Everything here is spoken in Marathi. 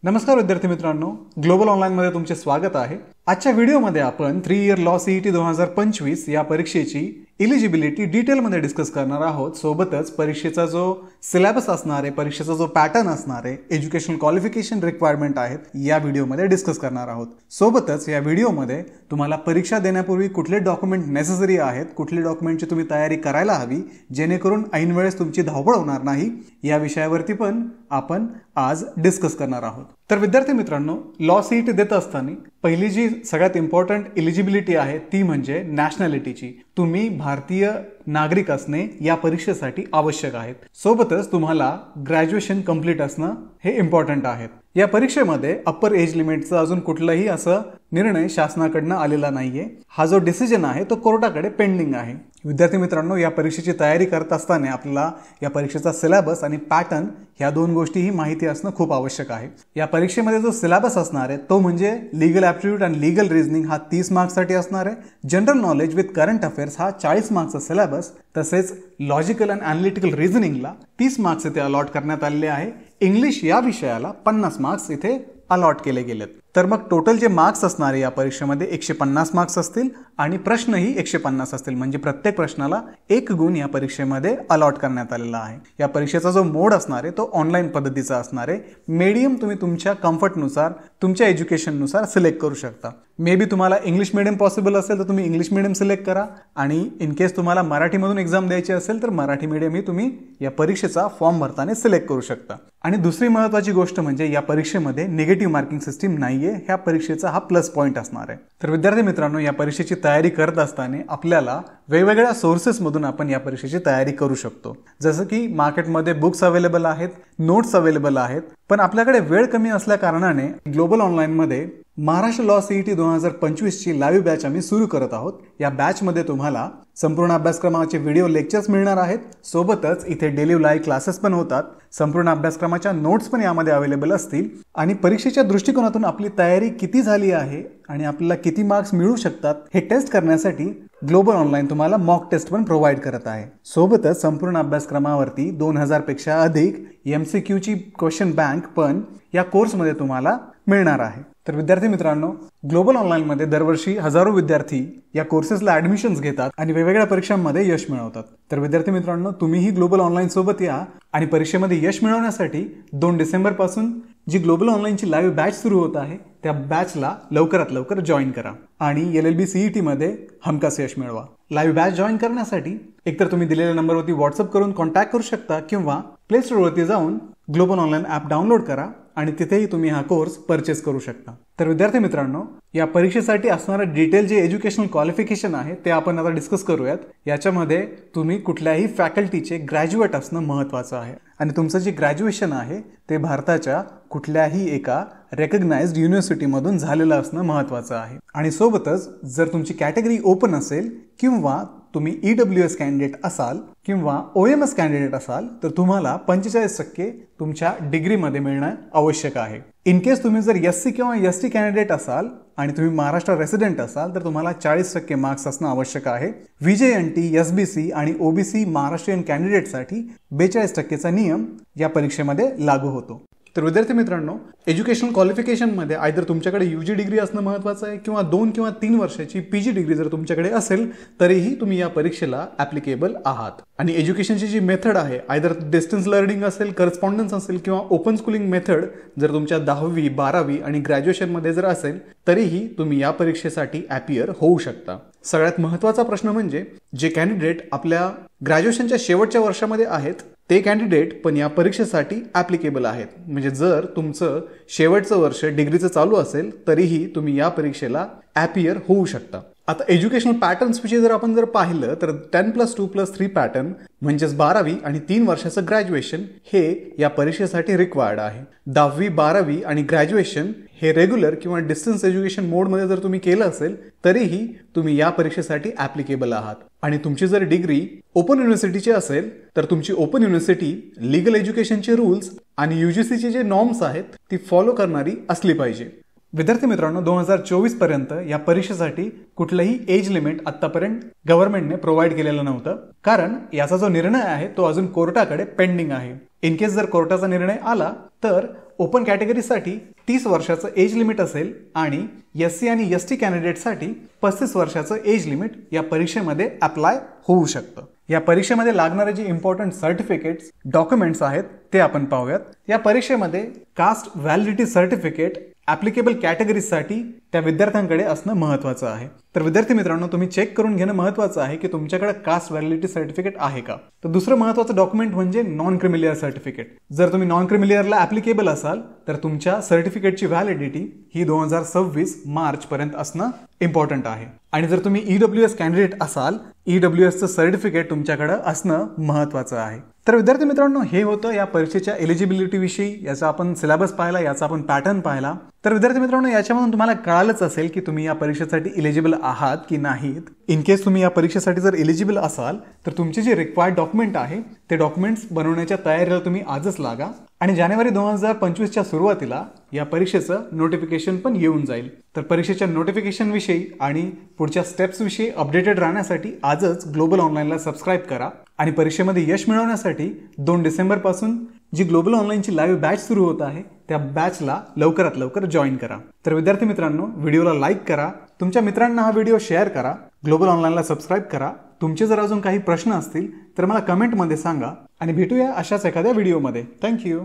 नमस्कार विद्यार्थी मित्रांनो, ग्लोबल ऑनलाईन मध्ये तुमचे स्वागत आहे। आजच्या व्हिडिओमध्ये आपण 3 इयर लॉ सीईटी 2025 या परीक्षेची एलिजिबिलिटी डिटेलमध्ये डिस्कस करणार आहोत। सोबतच परीक्षेचा जो सिलेबस असणार आहे, परीक्षेचा जो पॅटर्न असणार आहे, एज्युकेशनल क्वालिफिकेशन रिक्वायरमेंट आहेत, या व्हिडिओमध्ये डिस्कस करणार आहोत। सोबतच या व्हिडिओमध्ये तुम्हाला परीक्षा देण्यापूर्वी कुठले डॉक्युमेंट नेसेसरी आहेत, कुठले डॉक्युमेंटची तुम्ही तयारी करायला हवी जेणेकरून ऐन वेळेस तुमची धावपळ होणार नाही, या विषयावरती पण आपण आज डिस्कस करणार आहोत। तर विद्यार्थी मित्रांनो, लॉ सीईटी देत असताना पहिली जी सगळ्यात इम्पॉर्टंट एलिजिबिलिटी आहे ती म्हणजे नॅशनॅलिटीची। तुम्ही भारतीय नागरिक असणे या परीक्षेसाठी आवश्यक आहे। सोबतच तुम्हाला ग्रॅज्युएशन कंप्लीट असणं हे इम्पॉर्टंट आहे। या परीक्षेमध्ये अप्पर एज लिमिटचा अजून कुठलाही असं निर्णय शासनाकडनं आलेला नाहीये। हा जो डिसिजन आहे तो कोर्टाकडे पेंडिंग आहे। विद्यार्थी मित्रांनो, या परीक्षेची तयारी करत असताना आपल्याला या परीक्षेचा सिलेबस आणि पॅटर्न ह्या दोन गोष्टीही माहिती असणं खूप आवश्यक आहे। या परीक्षेमध्ये जो सिलेबस असणार आहे तो म्हणजे लीगल ॲप्टिट्यूड आणि लीगल रिझनिंग हा 30 मार्क्ससाठी असणार आहे। General knowledge with current affairs हा 40 मार्क्सचा सिलेबस, तसेच लॉजिकल अँड ॲनालिटिकल रिझनिंगला 30 मार्क्स इथे अलॉट करण्यात आलेले आहे। इंग्लिश या विषयाला 50 मार्क्स इथे अलॉट केले गेलेत। तर मग टोटल जे मार्क्स असणार आहे या परीक्षेमध्ये 150 मार्क्स असतील आणि प्रश्नही 150 असतील, म्हणजे प्रत्येक प्रश्नाला 1 गुण या परीक्षेमध्ये अलॉट करण्यात आलेला आहे। या परीक्षेचा जो मोड असणार आहे तो ऑनलाईन पद्धतीचा असणार आहे। मीडियम तुम्ही तुमच्या कम्फर्टनुसार, तुमच्या एज्युकेशननुसार सिलेक्ट करू शकता। मे बी तुम्हाला इंग्लिश मीडियम पॉसिबल असेल तर तुम्ही इंग्लिश मीडियम सिलेक्ट करा, आणि इन केस तुम्हाला मराठीमधून एक्झाम द्यायची असेल तर मराठी मीडियम ही तुम्ही या परीक्षेचा फॉर्म भरताना सिलेक्ट करू शकता। आणि दुसरी महत्त्वाची गोष्ट म्हणजे या परीक्षेमध्ये निगेटिव्ह मार्किंग सिस्टीम नाहीये। ह्या परीक्षेचा हा प्लस पॉइंट असणार आहे। तर विद्यार्थी मित्रांनो, या परीक्षेची तयारी करत असताना आपल्याला वेगवेगळ्या सोर्सेस मधून आपण या परीक्षेची तयारी करू शकतो। जसं की मार्केटमध्ये बुक्स अवेलेबल आहेत, नोट्स अवेलेबल आहेत, पण आपल्याकडे वेळ कमी असल्या कारणाने ग्लोबल ऑनलाईन मध्ये महाराष्ट्र लॉ सीईटी 2025 ची लाईव्ह बॅच आम्ही सुरू करत आहोत। या बॅच मध्ये तुम्हाला संपूर्ण अभ्यासक्रमाचे व्हिडिओ लेक्चर्स मिळणार आहेत। सोबतच इथे डेली लाईव्ह क्लासेस पण होतात। संपूर्ण अभ्यासक्रमाच्या नोट्स पण यामध्ये अवेलेबल असतील, आणि परीक्षेच्या दृष्टिकोनातून आपली तयारी किती झाली आहे आणि आपल्याला किती मार्क्स मिळू शकतात हे टेस्ट करण्यासाठी ग्लोबल ऑनलाईन तुम्हाला मॉक टेस्ट पण प्रोव्हाइड करत आहे। सोबतच संपूर्ण अभ्यासक्रमावरती 2000 पेक्षा अधिक MCQ ची क्वेश्चन बँक पण या कोर्समध्ये तुम्हाला मिळणार आहे। तर विद्यार्थी मित्रांनो, ग्लोबल ऑनलाईन मध्ये दरवर्षी हजारो विद्यार्थी या कोर्सेसला ऍडमिशन्स घेतात आणि वेगवेगळ्या परीक्षांमध्ये यश मिळवतात। तर विद्यार्थी मित्रांनो, तुम्हीही ग्लोबल ऑनलाईन सोबत या आणि परीक्षेमध्ये यश मिळवण्यासाठी 2 डिसेंबर पासून जी ग्लोबल ऑनलाईनची लाईव्ह बॅच सुरू होत आहे त्या बॅचला लवकरात लवकर जॉईन करा आणि LLB CET मध्ये हमखास यश मिळवा। लाईव्ह बॅच जॉईन करण्यासाठी एकतर तुम्ही दिलेल्या नंबरवरती व्हॉट्सअप करून कॉन्टॅक्ट करू शकता, किंवा प्ले स्टोअरवरती जाऊन ग्लोबल ऑनलाईन ॲप डाउनलोड करा आणि तिथेही तुम्ही हा कोर्स परचेस करू शकता। तर विद्यार्थी मित्रांनो, या परीक्षेसाठी असणारं डिटेल जे एज्युकेशनल क्वालिफिकेशन आहे ते आपण आता डिस्कस करूयात। याच्यामध्ये तुम्ही कुठल्याही फॅकल्टीचे ग्रॅज्युएट असणं महत्त्वाचं आहे, आणि तुमचं जे ग्रॅज्युएशन आहे ते भारताच्या कुठल्याही एका रेकग्नाइज्ड युनिव्हर्सिटीमधून झालेलं असणं महत्त्वाचं आहे। आणि सोबतच जर तुमची कॅटेगरी ओपन असेल, किंवा तुम्ही EWS कॅन्डिडेट असाल किंवा OMS कॅन्डिडेट असाल, तर तुम्हाला 45% तुमच्या डिग्रीमध्ये मिळणं आवश्यक आहे। इन केस तुम्ही जर SC किंवा ST कॅन्डिडेट असाल आणि तुम्ही महाराष्ट्र रेसिडेंट असाल तर तुम्हाला 40% मार्क्स असणं आवश्यक आहे। VJNT, SBC आणि OBC महाराष्ट्रीयन कॅन्डिडेटसाठी 42%चा नियम या परीक्षेमध्ये लागू होतो। तर विद्यार्थी मित्रांनो, एज्युकेशनल क्वालिफिकेशन मध्ये आयदर तुमच्याकडे UG डिग्री असणं महत्त्वाचं आहे, किंवा 2 किंवा 3 वर्षाची PG डिग्री जर तुमच्याकडे असेल तरीही तुम्ही या परीक्षेला ऍप्लिकेबल आहात। आणि एज्युकेशनची जी मेथड आहे, आयदर डिस्टन्स लर्निंग असेल, करस्पॉन्डन्स असेल, किंवा ओपन स्कूलिंग मेथड जर तुमच्या 10वी 12वी आणि ग्रॅज्युएशन मध्ये जर असेल तरीही तुम्ही या परीक्षेसाठी ॲपियर होऊ शकता। सगळ्यात महत्त्वाचा प्रश्न म्हणजे जे कॅन्डिडेट आपल्या ग्रॅज्युएशनच्या शेवटच्या वर्षामध्ये आहेत ते कॅन्डिडेट पण या परीक्षेसाठी ॲप्लिकेबल आहेत। म्हणजे जर तुमचं शेवटचं वर्ष डिग्रीचं चालू असेल तरीही तुम्ही या परीक्षेला ॲपियर होऊ शकता। आता एज्युकेशनल पॅटर्न्स विषयी जर आपण पाहिलं तर 10+2+3 पॅटर्न म्हणजेच 12वी आणि 3 वर्षाचं ग्रॅज्युएशन हे या परीक्षेसाठी रिक्वायर्ड आहे। 10वी 12वी आणि ग्रॅज्युएशन हे रेग्युलर किंवा डिस्टन्स एज्युकेशन मोडमध्ये जर तुम्ही केलं असेल तरीही तुम्ही या परीक्षेसाठी ॲप्लिकेबल आहात। आणि तुमची जर डिग्री ओपन युनिव्हर्सिटीची असेल तर तुमची ओपन युनिव्हर्सिटी लीगल एज्युकेशनचे रूल्स आणि UGCचे जे नॉर्म्स आहेत ती फॉलो करणारी असली पाहिजे। विद्यार्थी मित्रांनो, 2024 पर्यंत या परीक्षेसाठी कुठलंही एज लिमिट आतापर्यंत गव्हर्नमेंटने प्रोव्हाइड केलेलं नव्हतं, कारण याचा जो निर्णय आहे तो अजून कोर्टाकडे पेंडिंग आहे। इन केस जर कोर्टाचा निर्णय आला तर ओपन कॅटेगरीसाठी 30 वर्षाचं एज लिमिट असेल आणि SC आणि ST कॅन्डिडेटसाठी 35 वर्षाचं एज लिमिट या परीक्षेमध्ये अप्लाय होऊ शकतं. या परीक्षेमध्ये लागणारे जे इम्पॉर्टंट सर्टिफिकेट्स, डॉक्युमेंट्स आहेत ते आपण पाहूयात. या परीक्षेमध्ये कास्ट व्हॅलिडिटी सर्टिफिकेट ऍप्लिकेबल कॅटेगरीजसाठी त्या विद्यार्थ्यांकडे असणं महत्त्वाचं आहे. तर विद्यार्थी मित्रांनो, तुम्ही चेक करून घेणं महत्त्वाचं आहे की तुमच्याकडे कास्ट व्हॅलिडिटी सर्टिफिकेट आहे का. तर दुसरं महत्त्वाचं डॉक्युमेंट म्हणजे नॉन क्रिमिलियर सर्टिफिकेट. जर तुम्ही नॉन क्रिमिलियरला ऍप्लिकेबल असाल तर तुमच्या सर्टिफिकेटची व्हॅलिडिटी ही 2026 मार्च पर्यंत असणं इम्पॉर्टंट आहे. आणि जर तुम्ही EWS कॅन्डिडेट असाल, EWSचं सर्टिफिकेट तुमच्याकडे असणं महत्त्वाचं आहे. तर विद्यार्थी मित्रांनो, हे होतं या परीक्षेच्या एलिजिबिलिटी विषयी. याचा आपण सिलेबस पाहिला, याचा आपण पॅटर्न पाहिला. तर विद्यार्थी मित्रांनो, याच्यामधून तुम्हाला कळालंच असेल की तुम्ही या परीक्षेसाठी एलिजिबल आहात की नाहीत. इन केस तुम्ही या परीक्षेसाठी जर एलिजिबल असाल तर तुमचे जे रिक्वायर्ड डॉक्युमेंट आहे ते डॉक्युमेंट्स बनवण्याच्या तयारीला तुम्ही आजच लागा. आणि जानेवारी 2025च्या सुरुवातीला या परीक्षेचं नोटिफिकेशन पण येऊन जाईल. तर परीक्षेच्या नोटिफिकेशन विषयी आणि पुढच्या स्टेप्स विषयी अपडेटेड राहण्यासाठी आजच ग्लोबल ऑनलाईनला सबस्क्राईब करा. आणि परीक्षेमध्ये यश मिळवण्यासाठी 2 डिसेंबर पासून जी ग्लोबल ऑनलाईनची लाईव्ह बॅच सुरू होत आहे त्या बॅचला लवकरात लवकर जॉईन करा. तर विद्यार्थी मित्रांनो, व्हिडिओला लाईक करा, तुमच्या मित्रांना हा व्हिडिओ शेअर करा, ग्लोबल ऑनलाईनला सबस्क्राईब करा. तुमचे जर अजून काही प्रश्न असतील तर मला कमेंटमध्ये सांगा आणि भेटूया अशाच एखाद्या व्हिडिओमध्ये. थँक्यू.